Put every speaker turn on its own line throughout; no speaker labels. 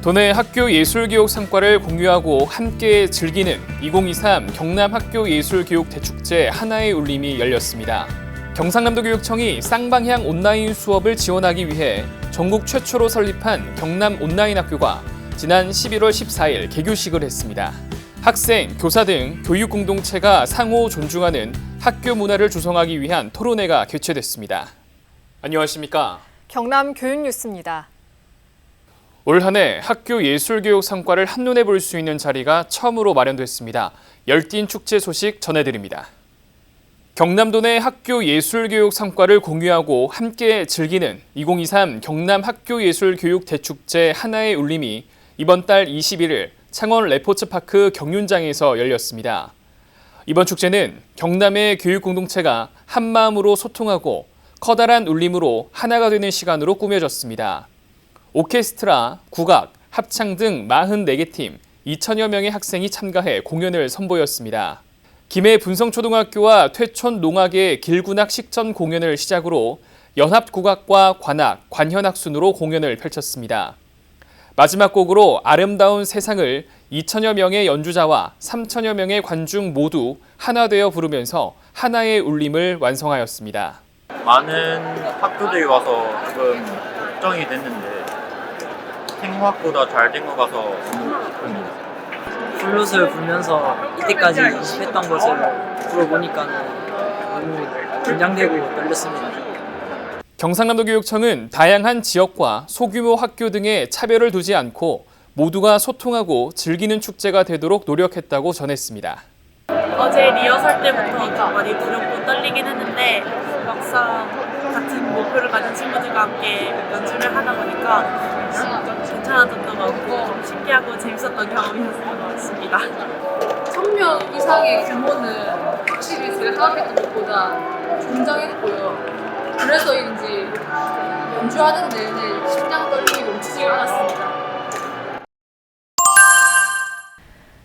도내 학교 예술교육 성과를 공유하고 함께 즐기는 2023 경남 학교 예술교육 대축제 하나의 울림이 열렸습니다. 경상남도교육청이 쌍방향 온라인 수업을 지원하기 위해 전국 최초로 설립한 경남 온라인 학교가 지난 11월 14일 개교식을 했습니다. 학생, 교사 등 교육 공동체가 상호 존중하는 학교 문화를 조성하기 위한 토론회가 개최됐습니다. 안녕하십니까?
경남 교육뉴스입니다.
올 한 해 학교 예술교육 성과를 한눈에 볼 수 있는 자리가 처음으로 마련됐습니다. 열띤 축제 소식 전해드립니다. 경남도 내 학교 예술교육 성과를 공유하고 함께 즐기는 2023 경남 학교 예술교육 대축제 하나의 울림이 이번 달 21일 창원 레포츠파크 경륜장에서 열렸습니다. 이번 축제는 경남의 교육 공동체가 한마음으로 소통하고 커다란 울림으로 하나가 되는 시간으로 꾸며졌습니다. 오케스트라, 국악, 합창 등 44개 팀 2천여 명의 학생이 참가해 공연을 선보였습니다. 김해 분성초등학교와 퇴촌 농악의 길군악 식전 공연을 시작으로 연합국악과 관악, 관현악 순으로 공연을 펼쳤습니다. 마지막 곡으로 아름다운 세상을 2천여 명의 연주자와 3천여 명의 관중 모두 하나 되어 부르면서 하나의 울림을 완성하였습니다.
많은 학교들이 와서 조금 걱정이 됐는데 생각보다 잘 된 것 같아서 너무 기쁩니다.
플룻을 불면서 이때까지 연습했던 것을 불어보니까 너무 긴장되고 떨렸습니다.
경상남도교육청은 다양한 지역과 소규모 학교 등의 차별을 두지 않고 모두가 소통하고 즐기는 축제가 되도록 노력했다고 전했습니다.
어제 리허설 때부터 좀 많이 두렵고 떨리긴 했는데 막상 같은 목표를 가진 친구들과 함께 연주를 하다 보니까 괜찮았던 것 같고 좀 신기하고 재밌었던 경험이었던 것 같습니다.
1000명 이상의 규모는 확실히 제가 생각했던 것보다 굉장했고요. 그래서인지 연주하는 내내 심장 떨림이 멈추지 않았습니다.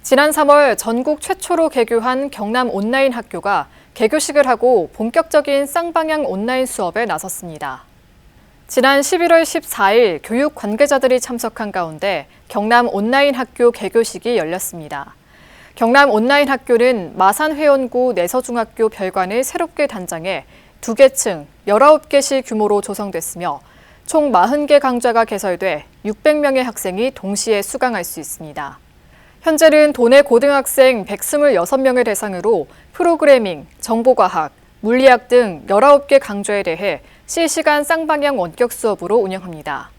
지난 3월 전국 최초로 개교한 경남 온라인 학교가 개교식을 하고 본격적인 쌍방향 온라인 수업에 나섰습니다. 지난 11월 14일 교육 관계자들이 참석한 가운데 경남 온라인 학교 개교식이 열렸습니다. 경남 온라인 학교는 마산회원구 내서중학교 별관을 새롭게 단장해 2개 층 19개실 규모로 조성됐으며 총 40개 강좌가 개설돼 600명의 학생이 동시에 수강할 수 있습니다. 현재는 도내 고등학생 126명을 대상으로 프로그래밍, 정보과학, 물리학 등 19개 강좌에 대해 실시간 쌍방향 원격 수업으로 운영합니다.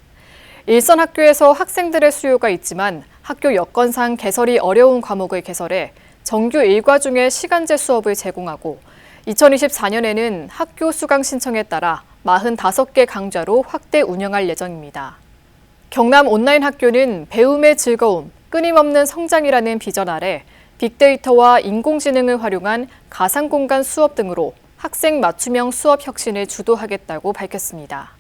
일선 학교에서 학생들의 수요가 있지만 학교 여건상 개설이 어려운 과목을 개설해 정규 일과 중에 시간제 수업을 제공하고 2024년에는 학교 수강 신청에 따라 45개 강좌로 확대 운영할 예정입니다. 경남 온라인 학교는 배움의 즐거움, 끊임없는 성장이라는 비전 아래 빅데이터와 인공지능을 활용한 가상공간 수업 등으로 학생 맞춤형 수업 혁신을 주도하겠다고 밝혔습니다.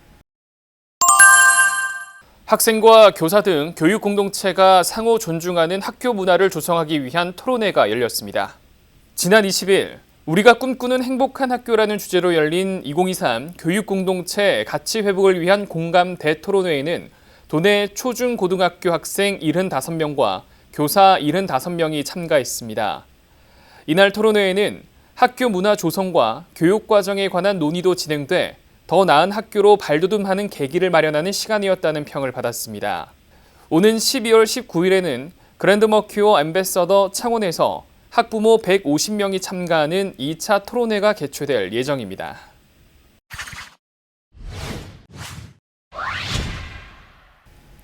학생과 교사 등 교육 공동체가 상호 존중하는 학교 문화를 조성하기 위한 토론회가 열렸습니다. 지난 20일 우리가 꿈꾸는 행복한 학교라는 주제로 열린 2023 교육 공동체 가치 회복을 위한 공감 대토론회에는 도내 초중고등학교 학생 75명과 교사 75명이 참가했습니다. 이날 토론회에는 학교 문화 조성과 교육 과정에 관한 논의도 진행돼 더 나은 학교로 발돋움하는 계기를 마련하는 시간이었다는 평을 받았습니다. 오는 12월 19일에는 그랜드머큐어 앰베서더 창원에서 학부모 150명이 참가하는 2차 토론회가 개최될 예정입니다.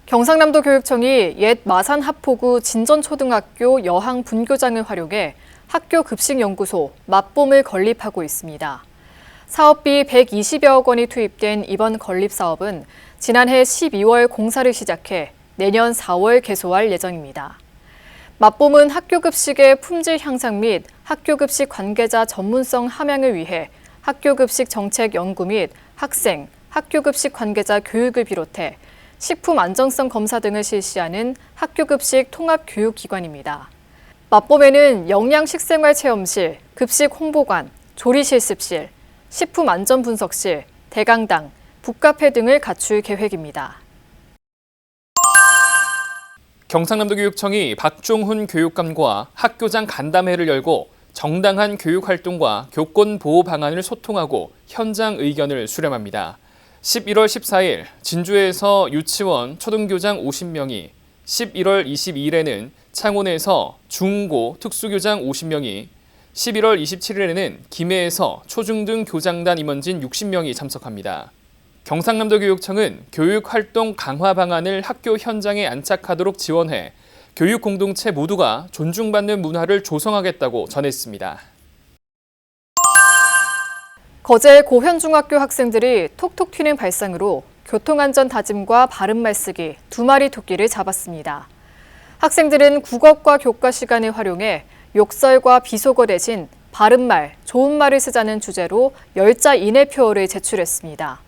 경상남도 교육청이 옛 마산 하포구 진전초등학교 여항 분교장을 활용해 학교 급식연구소 맛봄을 건립하고 있습니다. 사업비 120여억 원이 투입된 이번 건립 사업은 지난해 12월 공사를 시작해 내년 4월 개소할 예정입니다. 맛봄은 학교 급식의 품질 향상 및 학교 급식 관계자 전문성 함양을 위해 학교 급식 정책 연구 및 학생, 학교 급식 관계자 교육을 비롯해 식품 안정성 검사 등을 실시하는 학교급식 통합교육기관입니다. 맛봄에는 영양식생활체험실, 급식 홍보관, 조리실습실, 식품안전분석실, 대강당, 북카페 등을 갖출 계획입니다.
경상남도교육청이 박종훈 교육감과 학교장 간담회를 열고 정당한 교육활동과 교권 보호 방안을 소통하고 현장 의견을 수렴합니다. 11월 14일 진주에서 유치원, 초등교장 50명이, 11월 22일에는 창원에서 중고, 특수교장 50명이, 11월 27일에는 김해에서 초중등 교장단 임원진 60명이 참석합니다. 경상남도교육청은 교육활동 강화 방안을 학교 현장에 안착하도록 지원해 교육 공동체 모두가 존중받는 문화를 조성하겠다고 전했습니다.
거제 고현중학교 학생들이 톡톡 튀는 발상으로 교통안전 다짐과 바른말 쓰기 2마리 토끼를 잡았습니다. 학생들은 국어과 교과 시간을 활용해 욕설과 비속어 대신 바른말, 좋은 말을 쓰자는 주제로 10자 이내 표어를 제출했습니다.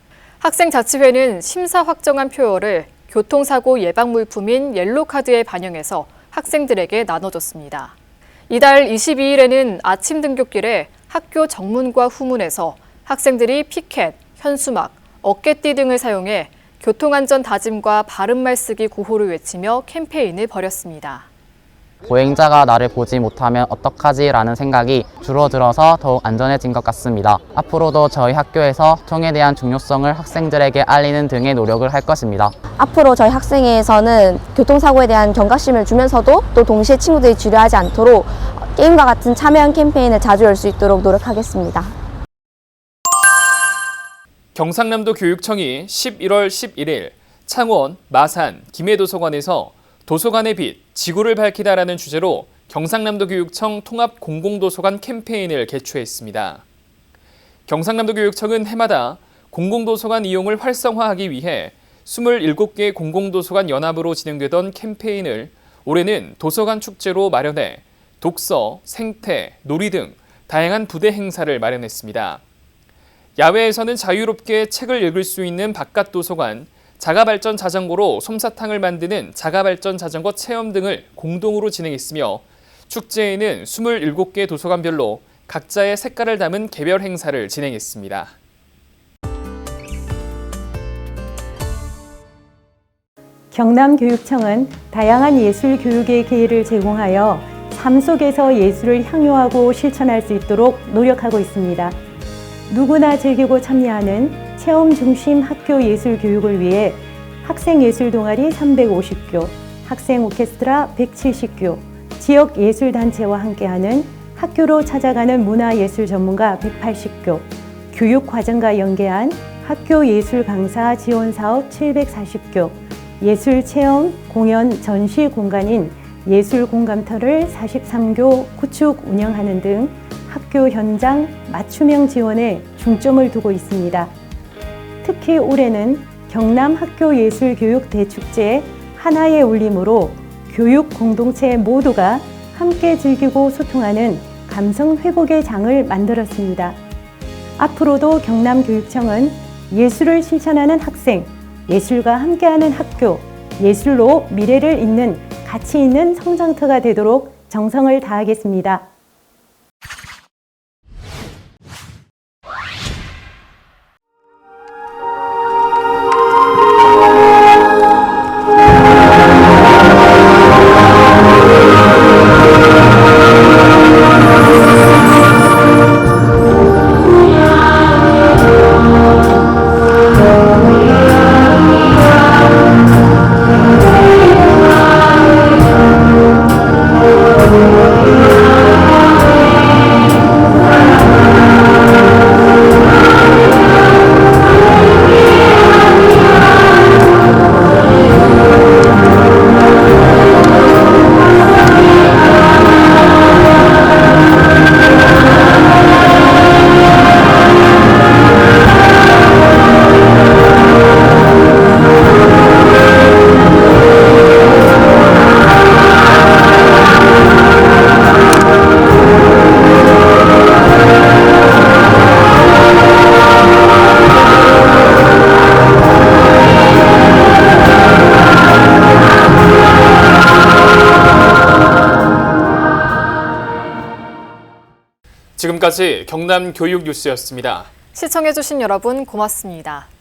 학생자치회는 심사 확정한 표어를 교통사고 예방 물품인 옐로카드에 반영해서 학생들에게 나눠줬습니다. 이달 22일에는 아침 등굣길에 학교 정문과 후문에서 학생들이 피켓, 현수막, 어깨띠 등을 사용해 교통안전 다짐과 바른말 쓰기 구호를 외치며 캠페인을 벌였습니다.
보행자가 나를 보지 못하면 어떡하지? 라는 생각이 줄어들어서 더욱 안전해진 것 같습니다. 앞으로도 저희 학교에서 총에 대한 중요성을 학생들에게 알리는 등의 노력을 할 것입니다.
앞으로 저희 학생회에서는 교통사고에 대한 경각심을 주면서도 또 동시에 친구들이 주의하지 않도록 게임과 같은 참여형 캠페인을 자주 열 수 있도록 노력하겠습니다.
경상남도 교육청이 11월 11일 창원, 마산, 김해도서관에서 도서관의 빛, 지구를 밝히다라는 주제로 경상남도 교육청 통합 공공도서관 캠페인을 개최했습니다. 경상남도 교육청은 해마다 공공도서관 이용을 활성화하기 위해 27개 공공도서관 연합으로 진행되던 캠페인을 올해는 도서관 축제로 마련해 독서, 생태, 놀이 등 다양한 부대 행사를 마련했습니다. 야외에서는 자유롭게 책을 읽을 수 있는 바깥 도서관, 자가발전 자전거로 솜사탕을 만드는 자가발전 자전거 체험 등을 공동으로 진행했으며 축제에는 27개 도서관별로 각자의 색깔을 담은 개별 행사를 진행했습니다.
경남교육청은 다양한 예술 교육의 기회를 제공하여 삶 속에서 예술을 향유하고 실천할 수 있도록 노력하고 있습니다. 누구나 즐기고 참여하는 체험 중심 학교 예술 교육을 위해 학생 예술 동아리 350교, 학생 오케스트라 170교, 지역 예술 단체와 함께하는 학교로 찾아가는 문화예술 전문가 180교, 교육 과정과 연계한 학교 예술 강사 지원 사업 740교, 예술 체험, 공연, 전시 공간인 예술 공감터를 43교 구축 운영하는 등 학교 현장 맞춤형 지원에 중점을 두고 있습니다. 특히 올해는 경남 학교예술교육 대축제 하나의 울림으로 교육 공동체 모두가 함께 즐기고 소통하는 감성 회복의 장을 만들었습니다. 앞으로도 경남교육청은 예술을 실천하는 학생, 예술과 함께하는 학교, 예술로 미래를 잇는 가치 있는 성장터가 되도록 정성을 다하겠습니다.
지금까지 경남 교육 뉴스였습니다.
시청해주신 여러분 고맙습니다.